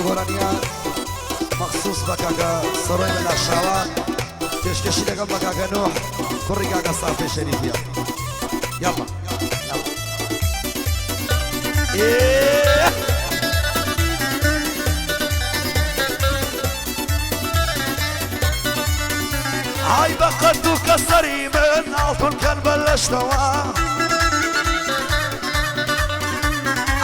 گۆرانیان مخصوص بە کاکە سەڕۆی لە لاشاوان پێشکەشی لەگەڵ بە کاکە نوح کوڕی کاکە سافێ شەریفیە یاڵا ئای بە قەد و کەسەری من ئاڵتون کەن بەلەشتەوە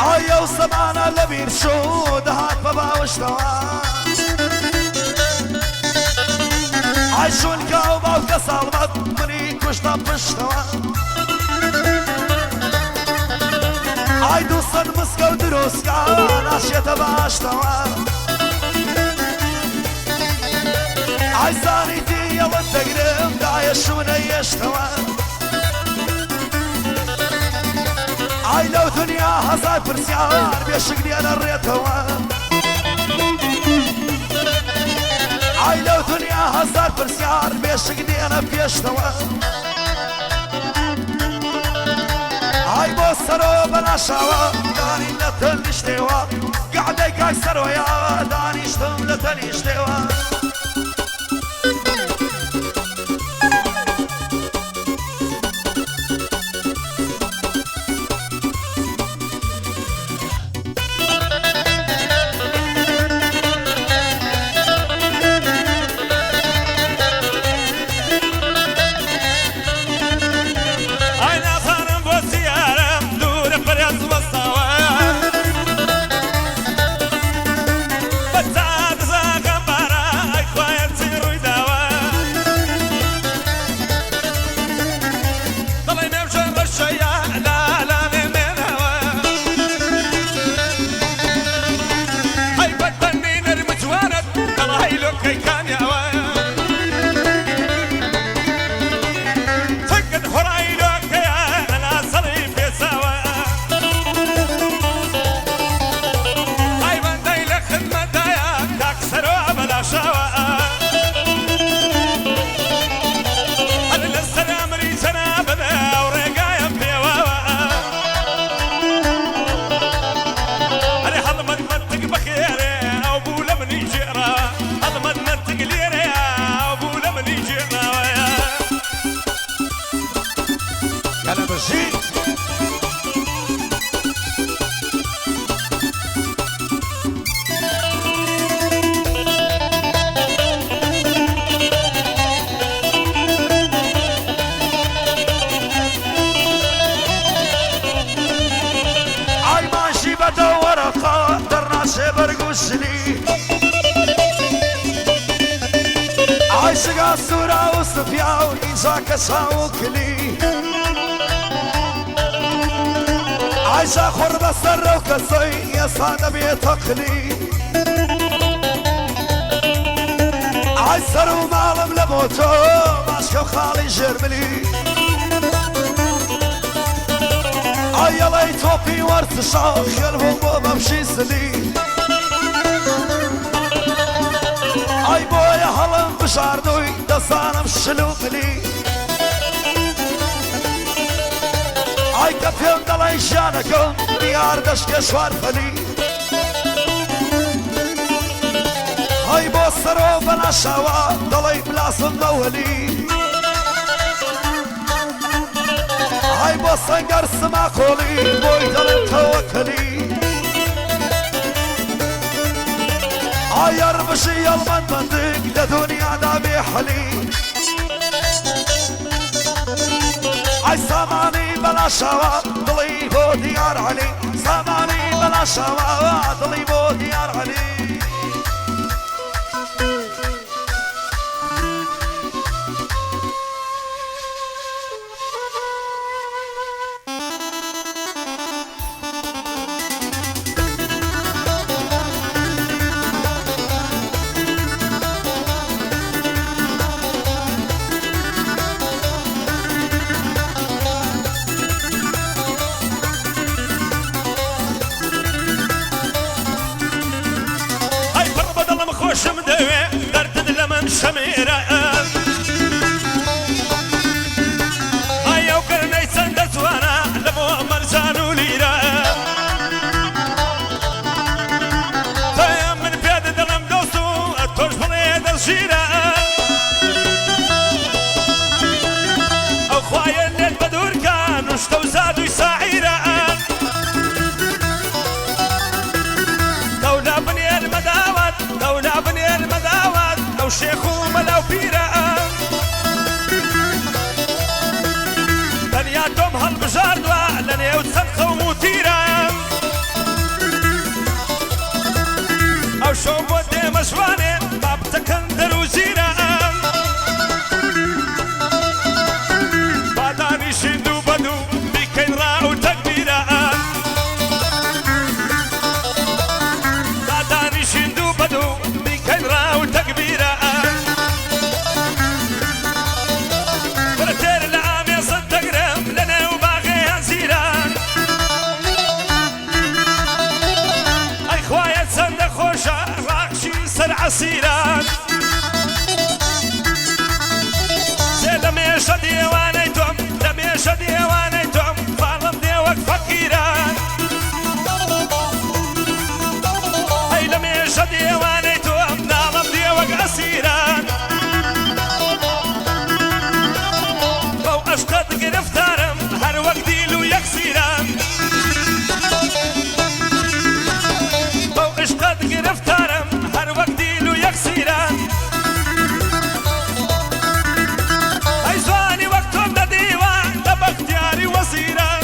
ئایا و زەمانە لەبیر شوو دەهات بە باوشتەوە ئای شونکە و باوکە ساڵمەت منی کوشتە پشتەوە ئای دووسەد مسکە و دروستکە ناشێتە باشتەوە ئای زانیتی ئەوەت دەگرم دایە شوونە یێشتەوە ئای لەو دنیا هەزار پرسیار بێشک دیانە ڕێتەوە ئای لەو دنیا هەزار پرسیار بێشک دیانە پێشتەوە ئای بۆ سەرۆ بەناشاوە دانین لە تەنیشتێوە گەعدەی کاک سەرۆیە دانیشتم لە تەنیشتێوە عايشقا الصورة وصفيا وإنجاك شاوكلي عايشة خربة سر وكسي يا صادة بيتقلي عايسر ومعلم لموتو ماشكا وخالي جرملي عايا لاي توبي ورث شاخ يلبو بمشي سلي ئای بۆیە هەڵم بژاردووی دەزانم شلوغلی ئای کە پێم دەڵێن ژیانەکەم دیار دەشکە شوارفەلی ئای بۆ سەرۆ بەناشاوە دەڵێی بلاسم بەوەلی ئای بۆ سەنگەر سماقۆڵی بۆی دەڵێن تەوەکەلی ئایار بشی هەڵمەند بەندگ لە دنیادا بێحەلی ئای سامانی بەلاشاوە دڵی بۆ دیار عەلی سامانی بەلاشاوە دڵی بۆ دیار عەلی ژیرە ئەو خوایە لێت بە دوورکان وشتە و زادووی ساعیرە دەولا بنێر مەداوات دەولا بنێر مەداوات ئەو شێخ و مەلاو پیرە دنیا تۆم هەڵبژاردووە لە نێو چەند قەوم و تیرە ئەو شەو بۆ دێمە ژوانێ بابتەکەن دەرو ژیرە بادانی شیند و بەدوو بیکەین ڕا و تەکبیرە بادانی شیند و بەدوو بیکەین ڕا و تەکبیرە برتێر لە ئامێزت دەگرم لە نێو باغێیان زیرە ئەی خوایە چەندە خۆشە ڕاقشی سەر عەسیران سێ لە مێشە دیێوانەی تۆم لە مێشە دیێوانەی تۆم فاڵم دێ وەک فەقیران ئەی لە مێشە دیێوانەی تۆم ناڵم دێ وەک ئەسیران بەو عەشقەت گرفتارم هەر وەک دیل و یەکسیران بەو عشقەت گرفتارم هەر وەک دیل و یەکسیران ئەی زوانی وەک تۆم لە دیوان لە بەختیاری وەزیران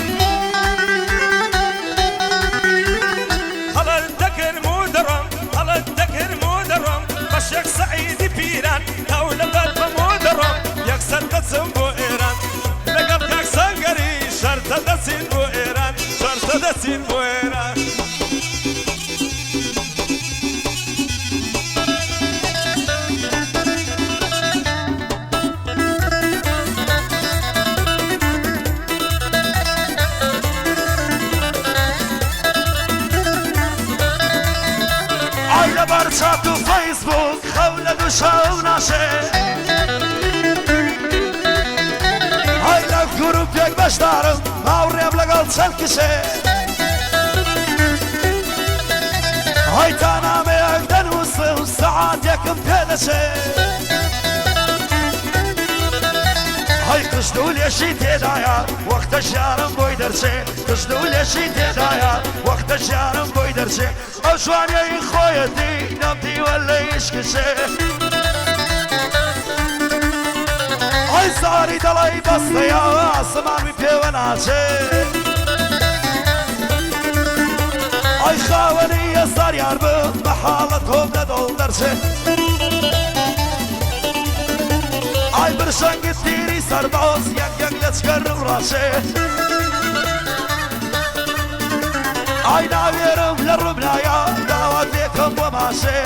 هەڵت دەکرم و دەڕۆم هەڵت دەکرم و دەڕۆم بە شێخ سەعیدی پیران ئەو لەبەر بەم و دەڕۆم یەکسەر دەچم بۆ ئێران لەگەڵ کاک سەنگەری شەرتە دەچین بۆ ئێران شەرتە دەچین بۆ ئێران ئای لەبەر چات و فەیسبوک خەو لە دووشە و ناشێ ئای لە گروپێک بەشدارم هاوڕێم لەگەڵ چەند کشێ ئای تا نامەیەک دەنووسم سەعاتێکم پێدەچێ ئای قشت و لێشی تێدایە وەختە ژیانم بۆی دەرچێ قشت و لێشی تێدایە وەختە ژیانم بۆی دەرچێ ئەو جوانیەی خۆیەتی نەمدیوە لە ئیشکشێ ئای زاری دەڵی بەستەیە ئاسمانی پێوە ناچێ ئای خاوەنی ئێستار یار بم بە حاڵەت تۆم لە دڵ دەرچێ ئای برشەنگت تیری سەرباز یەک یەک لە چکەرم ڕاشێ ئای ناوێرم لە ڕوبنایە داواتێکم بۆ ماشێ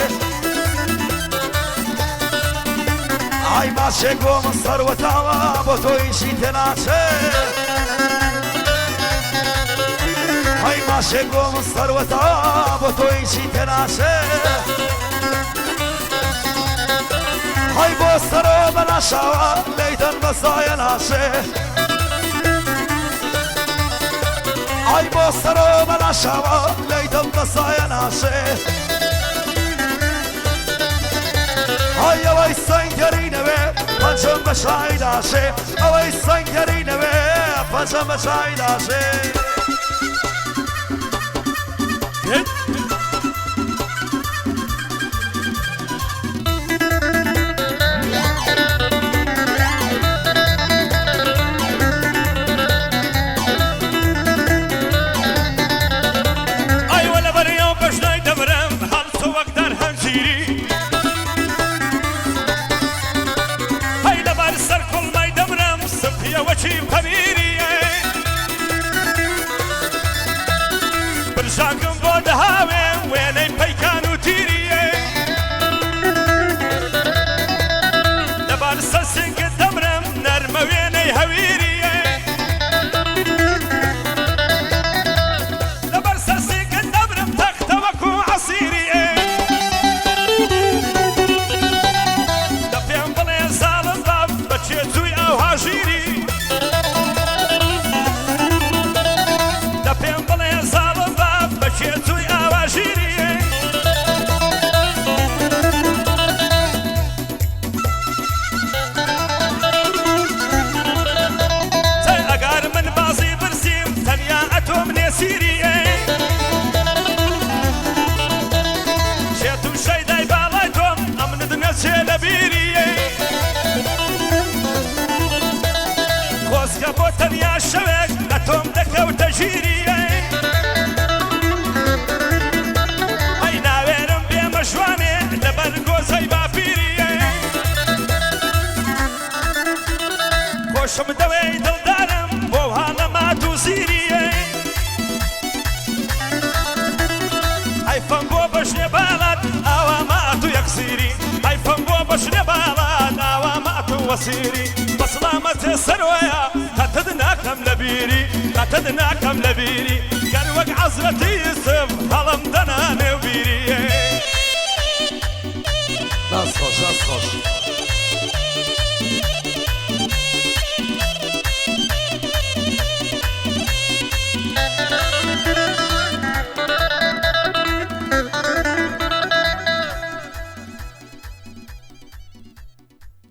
ئای ماشێک بۆ من سەروەتاوە بۆ تۆیشی تێناچێ ئای ماشێک بۆ من سەروەتاوە بۆ تۆیشی تێناچێ ئای بۆ سەرۆ بەلاشاوە لەیدەن بەسایە ناشێ ئای بۆ سەرۆ بەلاشاوە لەیدەن بەسایە ناشێ ئای ئەوەی سەنگەرینەوێ پەنجەم بە شای ناشێ ئەوەی سەنگەرینەوێ پەنجەم بە شای ناشێ برشاکم بۆ دەها لبيري خۆزگە بۆ تەنیا شەوێک لە تۆم دەکەوتە ژیری ئەی ناوێرم بێمە ژوانێ لەبەر گۆزەی باپیری خۆشم دەوێی دڵدارم بۆ هانە مات و زیری ئەیفەم بۆ بەشنێ باڵات ئاوا مات و یەکسیری ئەیفەم بۆ بەشنێ باڵات ئاوا مات و وەسیری بەسڵامەتێ سەرۆیە قەتت ناکەم لە بیری قەتت ناکەم لە بیری گەر وەک حەزرەتی یوسف هەڵم دەنا نێو بیری دەست خۆش